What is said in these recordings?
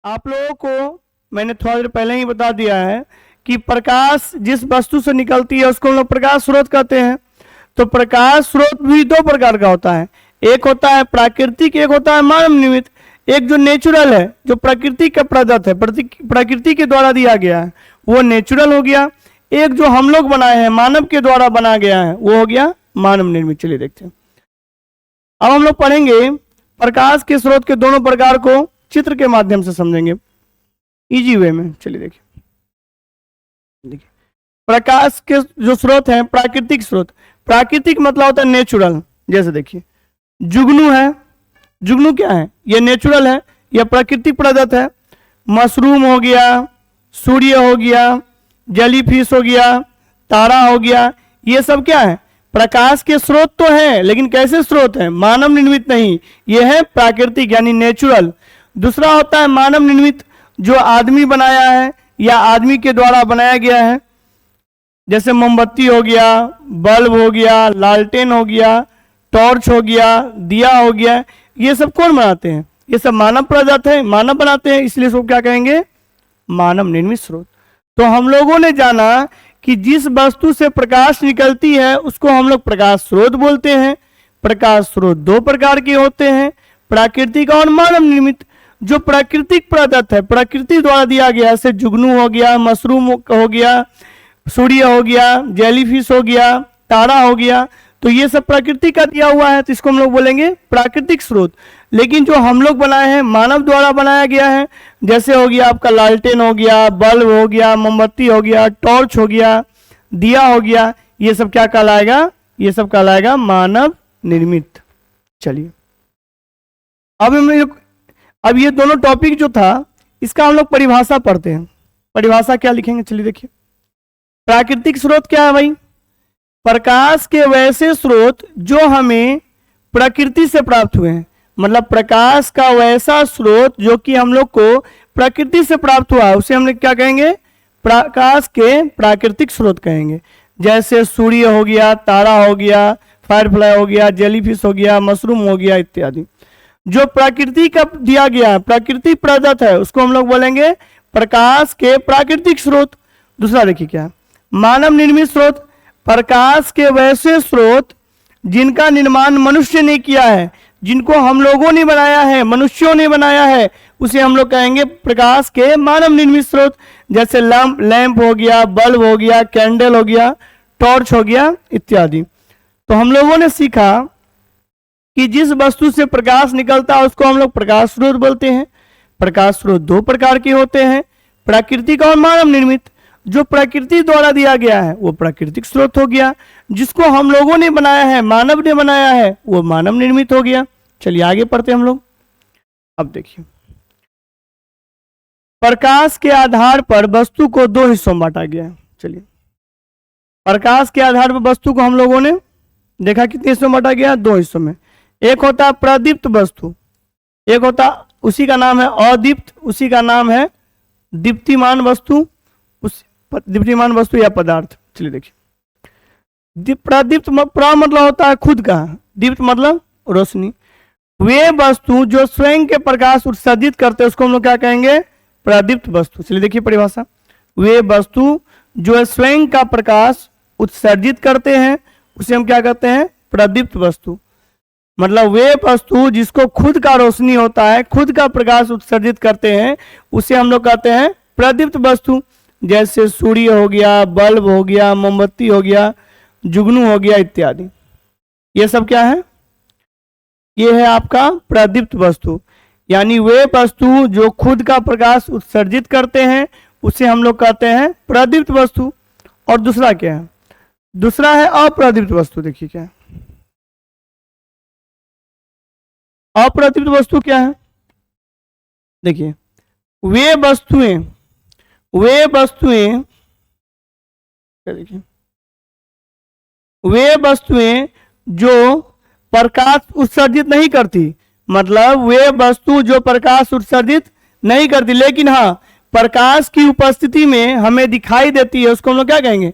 आप लोगों को मैंने थोड़ा देर पहले ही बता दिया है कि प्रकाश जिस वस्तु से निकलती है उसको हम लोग प्रकाश स्रोत कहते हैं। तो प्रकाश स्रोत भी दो प्रकार का होता है, एक होता है प्राकृतिक, एक होता है मानव निर्मित। एक जो नेचुरल है, जो प्रकृति का प्रदत्त है, प्रकृति के द्वारा दिया गया है, वो नेचुरल हो गया। एक जो हम लोग बनाए हैं, मानव के द्वारा बनाया गया है, वो हो गया मानव निर्मित। चलिए देखते हैं। अब हम लोग पढ़ेंगे प्रकाश के स्रोत के दोनों प्रकार को चित्र के माध्यम से समझेंगे इजी वे में। चलिए देखिए प्रकाश के जो स्रोत हैं, प्राकृतिक स्रोत। प्राकृतिक मतलब होता है नेचुरल। जैसे देखिए जुगनू है, जुगनू क्या है? ये नेचुरल है, यह प्राकृतिक प्रदत्त है। मशरूम हो गया, सूर्य हो गया, जेलीफिश हो गया, तारा हो गया, ये सब क्या है? प्रकाश के स्रोत तो है, लेकिन कैसे स्रोत है? मानव निर्मित नहीं, ये है प्राकृतिक यानी नेचुरल। दूसरा होता है मानव निर्मित, जो आदमी बनाया है या आदमी के द्वारा बनाया गया है। जैसे मोमबत्ती हो गया, बल्ब हो गया, लालटेन हो गया, टॉर्च हो गया, दिया हो गया, ये सब कौन बनाते हैं? ये सब मानव प्रदत्त है, मानव बनाते हैं, इसलिए सब क्या कहेंगे? मानव निर्मित स्रोत। तो हम लोगों ने जाना कि जिस वस्तु से प्रकाश निकलती है उसको हम लोग प्रकाश स्रोत बोलते हैं। प्रकाश स्रोत दो प्रकार के होते हैं, प्राकृतिक और मानव निर्मित। जो प्राकृतिक प्रदत्त है, प्रकृति द्वारा दिया गया, जैसे जुगनू हो गया, मशरूम हो गया, सूर्य हो गया, जेलीफिश हो गया, तारा हो गया, तो ये सब प्रकृति का दिया हुआ है, तो इसको हम लोग बोलेंगे प्राकृतिक स्रोत। लेकिन जो हम लोग बनाए हैं, मानव द्वारा बनाया गया है, जैसे हो गया आपका लालटेन हो गया, बल्ब हो गया, मोमबत्ती हो गया, टॉर्च हो गया, दिया हो गया, ये सब क्या कहलाएगा? ये सब कहलाएगा मानव निर्मित। चलिए अब ये दोनों टॉपिक जो था इसका हम लोग परिभाषा पढ़ते हैं। परिभाषा क्या लिखेंगे? चलिए देखिए प्राकृतिक स्रोत क्या है भाई? प्रकाश के वैसे स्रोत जो हमें प्रकृति से प्राप्त हुए हैं। मतलब प्रकाश का वैसा स्रोत जो कि हम लोग को प्रकृति से प्राप्त हुआ है, उसे हम लोग क्या कहेंगे? प्रकाश के प्राकृतिक स्रोत कहेंगे। जैसे सूर्य हो गया, तारा हो गया, फायरफ्लाई हो गया, जेलीफिश हो गया, मशरूम हो गया इत्यादि। जो प्रकृति का दिया गया है, प्रकृति प्रदत्त है, उसको हम लोग बोलेंगे प्रकाश के प्राकृतिक स्रोत। दूसरा देखिए क्या है? मानव निर्मित स्रोत। प्रकाश के वैसे स्रोत जिनका निर्माण मनुष्य ने किया है, जिनको हम लोगों ने बनाया है, मनुष्यों ने बनाया है, उसे हम लोग कहेंगे प्रकाश के मानव निर्मित स्रोत। जैसे लैंप हो गया, बल्ब हो गया, कैंडल हो गया, टॉर्च हो गया इत्यादि। तो हम लोगों ने सीखा कि जिस वस्तु से प्रकाश निकलता है उसको हम लोग प्रकाश स्रोत बोलते हैं। प्रकाश स्रोत दो प्रकार के होते हैं, प्राकृतिक और मानव निर्मित। जो प्रकृति द्वारा दिया गया है वो प्राकृतिक स्रोत हो गया, जिसको हम लोगों ने बनाया है, मानव ने बनाया है, वो मानव निर्मित हो गया। चलिए आगे पढ़ते हम लोग। अब देखिए प्रकाश के आधार पर वस्तु को दो हिस्सों में बांटा गया है। चलिए प्रकाश के आधार पर वस्तु को हम लोगों ने देखा कितने हिस्सों में बांटा गया? दो हिस्सों में। एक होता है प्रदीप्त वस्तु, एक होता उसी का नाम है अदीप्त, उसी का नाम है दीप्तिमान वस्तु, उस दीप्तिमान वस्तु या पदार्थ। चलिए देखिए प्रदीप्त प्र मतलब होता है खुद का, दीप्त मतलब रोशनी। वे वस्तु जो स्वयं के प्रकाश उत्सर्जित करते हैं उसको हम लोग क्या कहेंगे? प्रदीप्त वस्तु। चलिए देखिए परिभाषा। वे वस्तु जो स्वयं का प्रकाश उत्सर्जित करते हैं उसे हम क्या कहते हैं? प्रदीप्त वस्तु। मतलब वे वस्तु जिसको खुद का रोशनी होता है, खुद का प्रकाश उत्सर्जित करते हैं, उसे हम लोग कहते हैं प्रदीप्त वस्तु। जैसे सूर्य हो गया, बल्ब हो गया, मोमबत्ती हो गया, जुगनू हो गया इत्यादि। ये सब क्या है? ये है आपका प्रदीप्त वस्तु। यानी वे वस्तु जो खुद का प्रकाश उत्सर्जित करते हैं उसे हम लोग कहते हैं प्रदीप्त वस्तु। और दूसरा क्या है? दूसरा है अप्रदीप्त वस्तु। देखिए क्या है अप्रदीप्त वस्तु? क्या है? देखिए वे वस्तुएं देखिए वे वस्तुएं जो प्रकाश उत्सर्जित नहीं करती, मतलब वे वस्तु जो प्रकाश उत्सर्जित नहीं करती लेकिन हाँ प्रकाश की उपस्थिति में हमें दिखाई देती है, उसको हम लोग क्या कहेंगे?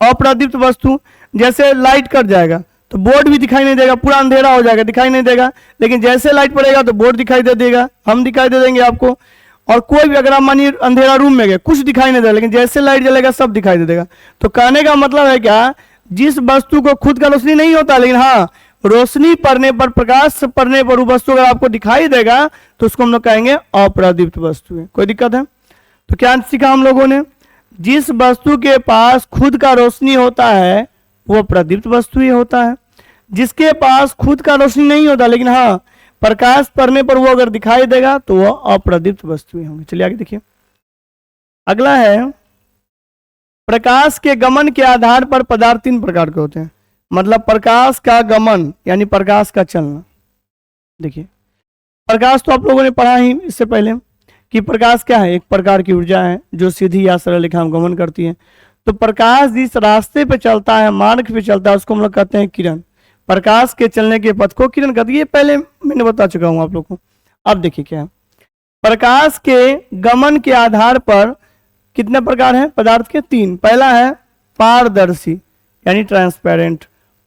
अप्रदीप्त वस्तु। जैसे लाइट कट जाएगा तो बोर्ड भी दिखाई नहीं देगा, पूरा अंधेरा हो जाएगा, दिखाई नहीं देगा, लेकिन जैसे लाइट पड़ेगा तो बोर्ड दिखाई दे देगा, हम दिखाई दे देंगे आपको। और कोई भी, अगर आप मानिए अंधेरा रूम में गए, कुछ दिखाई नहीं दे रहा, लेकिन जैसे लाइट जलेगा सब दिखाई दे देगा। तो कहने का मतलब है क्या, जिस वस्तु को खुद का रोशनी नहीं होता, लेकिन हाँ रोशनी पड़ने पर, प्रकाश पड़ने पर वो वस्तु अगर आपको दिखाई देगा तो उसको हम लोग कहेंगे अप्रदीप्त वस्तु है। कोई दिक्कत है? तो क्या सीखा हम लोगों ने, जिस वस्तु के पास खुद का रोशनी होता है वो प्रदीप्त वस्तु ही होता है। जिसके पास खुद का रोशनी नहीं होता, लेकिन हाँ प्रकाश पड़ने पर वो अगर दिखाई देगा तो वो अप्रदीप्त वस्तु ही होंगे। चलिए आगे देखिए, अगला है प्रकाश के गमन के आधार पर पदार्थ तीन प्रकार के होते हैं। मतलब प्रकाश का गमन यानी प्रकाश का चलना। देखिए प्रकाश तो आप लोगों ने पढ़ा ही इससे पहले कि प्रकाश क्या है, एक प्रकार की ऊर्जा है जो सीधी या सरल रेखा में गमन करती है। तो प्रकाश जिस रास्ते पे चलता है, मार्ग पे चलता है, उसको हम लोग कहते हैं किरण। प्रकाश के चलने के पथ को किरण कहते हैं। ये पहले मैंने बता चुका हूं आप लोग को। अब देखिए क्या है, प्रकाश के गमन के आधार पर कितने प्रकार हैं पदार्थ के? तीन। पहला है पारदर्शी यानी ट्रांसपेरेंट,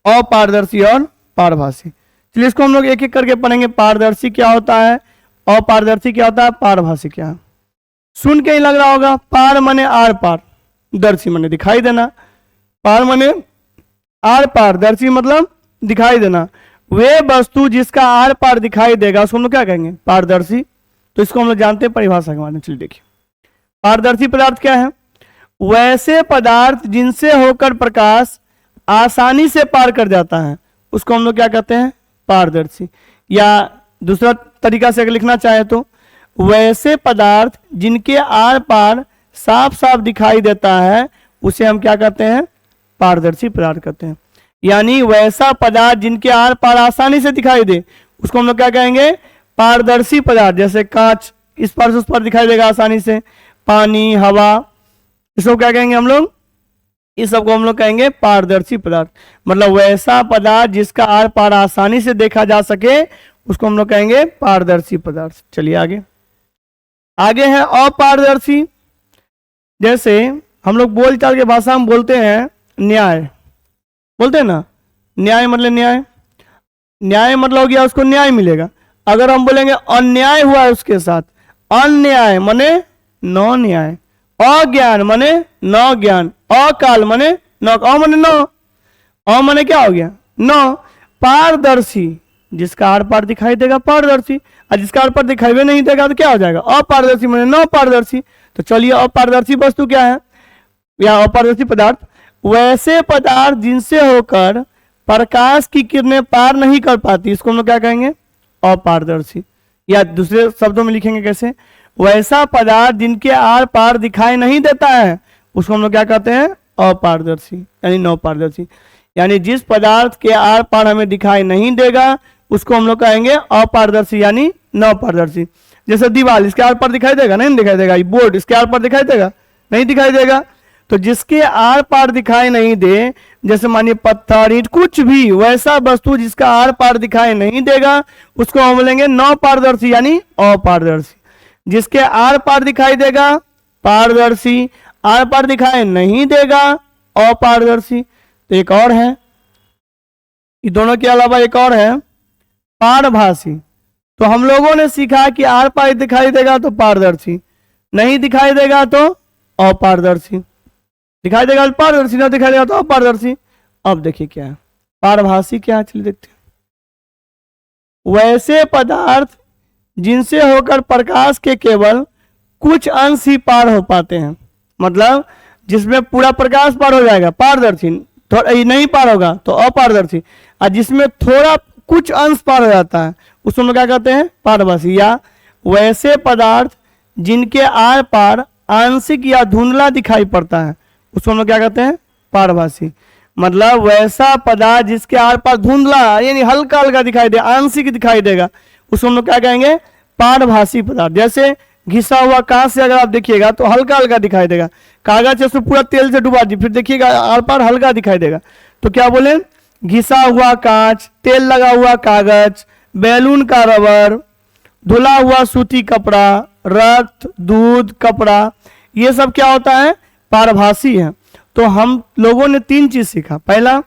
अपारदर्शी और पारभासी। चलिए इसको हम लोग एक एक करके पढ़ेंगे। पारदर्शी क्या होता है, अपारदर्शी क्या होता है, पारभासी क्या है। सुन के ही लग रहा होगा, पार मने आर पार, दर्शी मने दिखाई देना। पार मने आर पार, दर्शी मतलब दिखाई देना। वे वस्तु जिसका आर पार दिखाई देगा उसको हम लोग क्या कहेंगे? पारदर्शी। तो इसको हम लोग जानते हैं परिभाषा के बारे में। चलिए देखिए, पारदर्शी पदार्थ क्या है? वैसे पदार्थ जिनसे होकर प्रकाश आसानी से पार कर जाता है उसको हम लोग क्या कहते हैं? पारदर्शी। या दूसरा तरीका से अगर लिखना चाहे तो वैसे पदार्थ जिनके आर पार साफ साफ दिखाई देता है उसे हम क्या कहते हैं? पारदर्शी पदार्थ कहते हैं। यानी वैसा पदार्थ जिनके आर पार आसानी से दिखाई दे उसको हम लोग क्या कहेंगे? पारदर्शी पदार्थ। जैसे कांच इस पार से उस पार दिखाई देगा आसानी से, पानी, हवा, इसको क्या कहेंगे हम लोग? इस सबको हम लोग कहेंगे पारदर्शी पदार्थ। मतलब वैसा पदार्थ जिसका आर पार आसानी से देखा जा सके उसको हम लोग कहेंगे पारदर्शी पदार्थ। चलिए आगे, आगे है अपारदर्शी। जैसे हम लोग बोलचाल के भाषा में बोलते हैं न्याय, बोलते हैं ना, न्याय मतलब न्याय, न्याय मतलब हो गया उसको न्याय मिलेगा। अगर हम बोलेंगे अन्याय हुआ है उसके साथ, अन्याय मने नौ न्याय, अज्ञान मने नौ ज्ञान, अकाल मने नौ, अ मने नौ, अ मने क्या हो गया? नौ। पारदर्शी जिसका आर पार दिखाई देगा पारदर्शी, और जिसका आर पार दिखाई भी नहीं देगा तो क्या हो जाएगा? अपारदर्शी मने नौ पारदर्शी। तो चलिए अपारदर्शी वस्तु क्या है या अपारदर्शी पदार्थ? वैसे पदार्थ जिनसे होकर प्रकाश की किरणें पार नहीं कर पाती इसको हम लोग क्या कहेंगे? अपारदर्शी। या दूसरे शब्दों में लिखेंगे कैसे? वैसा पदार्थ जिनके आर पार दिखाई नहीं देता है उसको हम लोग क्या कहते हैं? अपारदर्शी यानी नौ पारदर्शी। यानी जिस पदार्थ के आर पार हमें दिखाई नहीं देगा उसको हम लोग कहेंगे अपारदर्शी यानी नौ पारदर्शी। जैसे दीवार, इसके आर पार दिखाई देगा? नहीं दिखाई देगा। बोर्ड, इसके आर पार दिखाई देगा? नहीं दिखाई देगा। तो जिसके आर पार दिखाई नहीं दे, जैसे मानिए पत्थर, ईंट, कुछ भी वैसा वस्तु जिसका आर पार दिखाई नहीं देगा उसको हम बोलेंगे नौ पारदर्शी यानी अपारदर्शी। जिसके आर पार दिखाई देगा पारदर्शी, आर पार दिखाई नहीं देगा अपारदर्शी। तो एक और है, ये दोनों के अलावा एक और है पारभासी। तो हम लोगों ने सीखा कि आर पार दिखाई देगा तो पारदर्शी, नहीं दिखाई देगा तो अपारदर्शी, दिखाई देगा तो पारदर्शी, नहीं दिखाई देगा तो अपारदर्शी। अब देखिए क्या है पारभासी क्या है, चलिए देखते हैं। वैसे पदार्थ जिनसे होकर प्रकाश के केवल कुछ अंश ही पार हो पाते हैं। मतलब जिसमें पूरा प्रकाश पार हो जाएगा पारदर्शी, थोड़ा नहीं पार होगा तो अपारदर्शी, और जिसमें थोड़ा कुछ अंश पार हो जाता है उसको हम क्या कहते हैं? पारभासी। या वैसे पदार्थ जिनके आर पार आंशिक या धुंधला दिखाई पड़ता है उसको हम लोग क्या कहते हैं? पारभासी। मतलब वैसा पदार्थ जिसके आर पार धुंधला यानी हल्का हल्का दिखाई दे, आंशिक दिखाई देगा उसको हम लोग क्या कहेंगे? पारभासी पदार्थ। जैसे घिसा हुआ कांच से अगर आप देखिएगा तो हल्का हल्का दिखाई देगा, कागज से पूरा तेल से डुबा दी फिर देखिएगा आर पार हल्का दिखाई देगा। तो क्या बोले? घिसा हुआ कांच, तेल लगा हुआ कागज, बैलून का रबर, धुला हुआ सूती कपड़ा, रक्त, दूध, कपड़ा, ये सब क्या होता है? पारभासी है। तो हम लोगों ने तीन चीज सीखा। पहला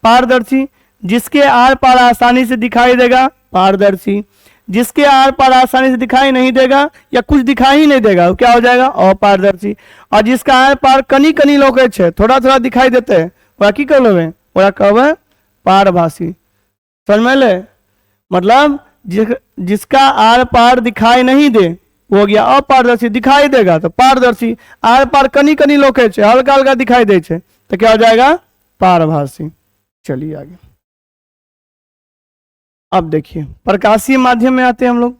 पारदर्शी, जिसके आर पार आसानी से दिखाई देगा पारदर्शी, जिसके आर पार आसानी से दिखाई नहीं देगा या कुछ दिखाई ही नहीं देगा, वो क्या हो जाएगा? अपारदर्शी। और जिसका आर पार कनी कनी लोके छे, थोड़ा थोड़ा दिखाई देते हैं, वह की कर लेवे, वह कहवे पारभासी। समझ में ले? मतलब जिसका आर पार दिखाई नहीं दे वो हो गया अपारदर्शी, दिखाई देगा तो पारदर्शी, आर पार कनी कनी लोके छे, हल्का हल्का दिखाई दे छे, तो क्या हो जाएगा? पारभासी। चलिए आगे। अब देखिए प्रकाशीय माध्यम में आते हैं हम लोग।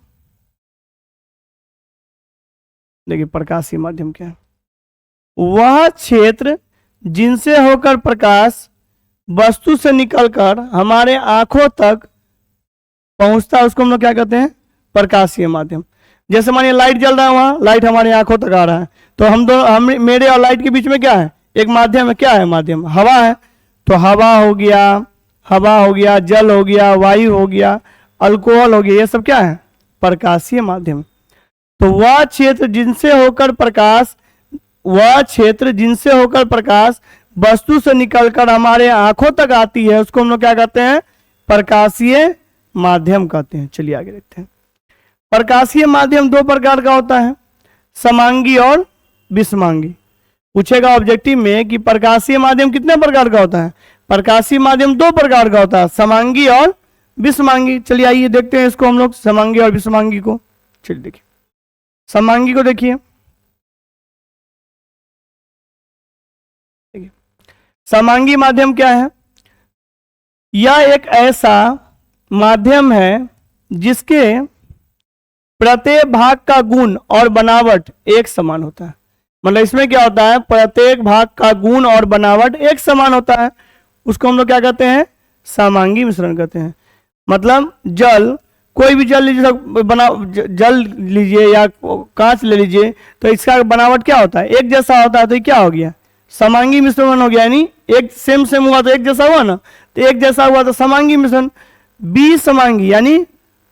देखिए प्रकाशीय माध्यम क्या है? वह क्षेत्र जिनसे होकर प्रकाश वस्तु से निकलकर हमारे आंखों तक पहुंचता है उसको हम लोग क्या कहते हैं? प्रकाशीय माध्यम। जैसे मानिए लाइट जल रहा है, वहां लाइट हमारे आंखों तक आ रहा है, तो हम मेरे और लाइट के बीच में क्या है? एक माध्यम है। क्या है माध्यम? हवा है। तो हवा हो गया, जल हो गया, वायु हो गया, अल्कोहल हो गया, ये सब क्या है? प्रकाशीय माध्यम। तो वह क्षेत्र जिनसे होकर प्रकाश वस्तु से निकलकर हमारे आंखों तक आती है उसको हम लोग क्या कहते हैं? प्रकाशीय माध्यम कहते हैं। चलिए आगे देखते हैं। प्रकाशीय माध्यम दो प्रकार का होता है, समांगी और विषमांगी। पूछेगा ऑब्जेक्टिव में कि प्रकाशीय माध्यम कितने प्रकार का होता है? प्रकाशीय माध्यम दो प्रकार का होता है, समांगी और विषमांगी। चलिए आइए देखते हैं इसको हम लोग, समांगी और विषमांगी को। चलिए देखिए समांगी को। देखिए समांगी माध्यम क्या है? यह एक ऐसा माध्यम है जिसके प्रत्येक भाग का गुण और बनावट एक समान होता है। मतलब इसमें क्या होता है? प्रत्येक भाग का गुण और बनावट एक समान होता है, उसको हम लोग क्या कहते हैं? समांगी मिश्रण कहते हैं। मतलब जल, कोई भी जल लीजिए, जल लीजिए या कांच ले लीजिए, तो इसका बनावट क्या होता है? एक जैसा होता है, तो ये क्या हो गया? समांगी मिश्रण हो गया। यानी एक सेम हुआ तो एक जैसा हुआ ना, तो एक जैसा हुआ तो समांगी मिश्रण। विसमांगी यानी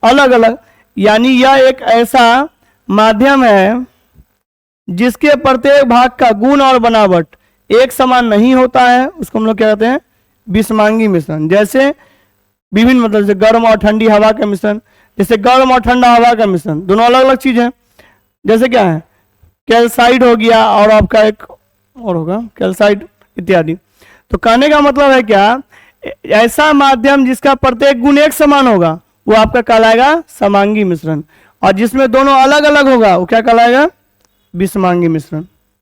अलग अलग। यानी यह एक ऐसा माध्यम है जिसके प्रत्येक भाग का गुण और बनावट एक समान नहीं होता है, उसको हम लोग क्या कहते हैं? विषमांगी मिश्रण। जैसे विभिन्न, मतलब जैसे गर्म और ठंडी हवा का मिश्रण, जैसे गर्म और ठंडा हवा का मिश्रण, दोनों अलग अलग चीज है। जैसे क्या है? कैल्साइड हो गया और आपका एक और होगा कैल्साइड इत्यादि। तो कहने का मतलब है क्या? ऐसा माध्यम जिसका प्रत्येक गुण एक समान होगा वो आपका कहलाएगा समांगी मिश्रण, और जिसमें दोनों अलग अलग होगा वो क्या कहलाएगा? विषमांगी मिश्रण।